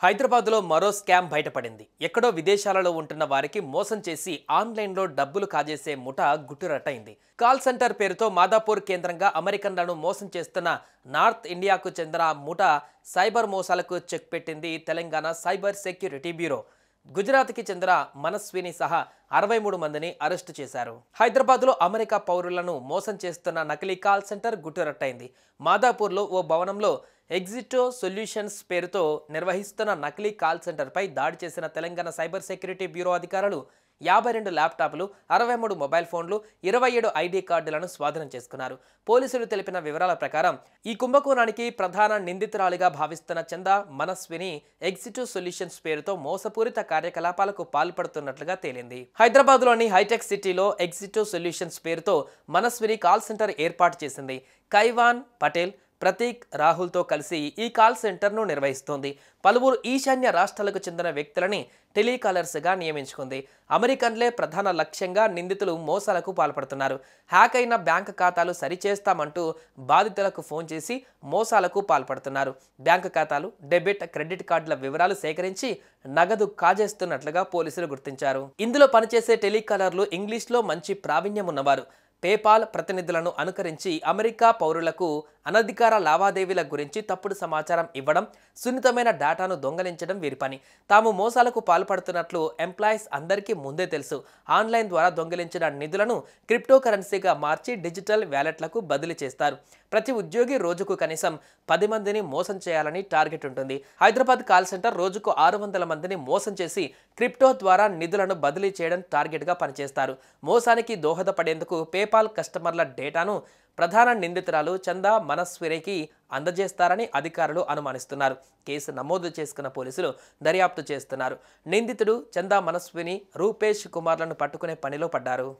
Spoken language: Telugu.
హైదరాబాద్లో మరో స్కామ్ బయటపడింది. ఎక్కడో విదేశాలలో ఉంటున్న వారికి మోసం చేసి ఆన్లైన్లో డబ్బులు కాజేసే ముఠా గుట్టురట్టయింది. కాల్ సెంటర్ పేరుతో మాదాపూర్ కేంద్రంగా అమెరికన్లను మోసం చేస్తున్న నార్త్ ఇండియాకు చెందిన ముఠా సైబర్ మోసాలకు చెక్ పెట్టింది తెలంగాణ సైబర్ సెక్యూరిటీ బ్యూరో. గుజరాత్కి చెందిన మనస్విని సహా 63 మందిని అరెస్టు చేశారు. హైదరాబాద్లో అమెరికా పౌరులను మోసం చేస్తున్న నకిలీ కాల్ సెంటర్ గుట్టురట్టయింది. మాదాపూర్లో ఓ భవనంలో ఎగ్జిటో సొల్యూషన్స్ పేరుతో నిర్వహిస్తున్న నకిలీ కాల్ సెంటర్పై దాడి చేసిన తెలంగాణ సైబర్ సెక్యూరిటీ బ్యూరో అధికారులు 52 ల్యాప్టాప్లు, 63 మొబైల్ ఫోన్లు, 27 ఐడి కార్డులను స్వాధీనం చేసుకున్నారు. పోలీసులు తెలిపిన వివరాల ప్రకారం ఈ కుంభకోణానికి ప్రధాన నిందితురాలిగా భావిస్తున్న చందా మనస్విని ఎగ్జిటో సొల్యూషన్స్ పేరుతో మోసపూరిత కార్యకలాపాలకు పాల్పడుతున్నట్లుగా తేలింది. హైదరాబాద్లోని హైటెక్ సిటీలో ఎగ్జిటో సొల్యూషన్స్ పేరుతో మనస్విని కాల్ సెంటర్ ఏర్పాటు చేసింది. కైవాన్ పటేల్, ప్రతీక్, రాహుల్తో కలిసి ఈ కాల్ సెంటర్ను నిర్వహిస్తోంది. పలువురు ఈశాన్య రాష్ట్రాలకు చెందిన వ్యక్తులని టెలికాలర్స్గా నియమించుకుంది. అమెరికన్లే ప్రధాన లక్ష్యంగా నిందితులు మోసాలకు పాల్పడుతున్నారు. హ్యాక్ అయిన బ్యాంక్ ఖాతాలు సరిచేస్తామంటూ బాధితులకు ఫోన్ చేసి మోసాలకు పాల్పడుతున్నారు. బ్యాంక్ ఖాతాలు, డెబిట్, క్రెడిట్ కార్డుల వివరాలు సేకరించి నగదు కాజేస్తున్నట్లుగా పోలీసులు గుర్తించారు. ఇందులో పనిచేసే టెలికాలర్లు ఇంగ్లీష్లో మంచి ప్రావీణ్యం ఉన్నవారు. పేపాల్ ప్రతినిధులను అనుకరించి అమెరికా పౌరులకు అనధికార లావాదేవీల గురించి తప్పుడు సమాచారం ఇవ్వడం, సున్నితమైన డేటాను దొంగలించడం వీరి పని. తాము మోసాలకు పాల్పడుతున్నట్లు ఎంప్లాయీస్ అందరికీ ముందే తెలుసు. ఆన్లైన్ ద్వారా దొంగిలించిన నిధులను క్రిప్టో కరెన్సీగా మార్చి డిజిటల్ వ్యాలెట్లకు బదిలీ చేస్తారు. ప్రతి ఉద్యోగి రోజుకు కనీసం 10 మందిని మోసం చేయాలని టార్గెట్ ఉంటుంది. హైదరాబాద్ కాల్ సెంటర్ రోజుకు 600 మందిని మోసం చేసి క్రిప్టో ద్వారా నిధులను బదిలీ చేయడం టార్గెట్గా పనిచేస్తారు. మోసానికి దోహదపడేందుకు పేపాల్ కస్టమర్ల డేటాను ప్రధాన నిందితురాలు చందా మనస్వినికి అందజేస్తారని అధికారులు అనుమానిస్తున్నారు. కేసు నమోదు చేసుకున్న పోలీసులు దర్యాప్తు చేస్తున్నారు. నిందితుడు చందా మనస్విని, రూపేష్ కుమార్లను పట్టుకునే పనిలో పడ్డారు.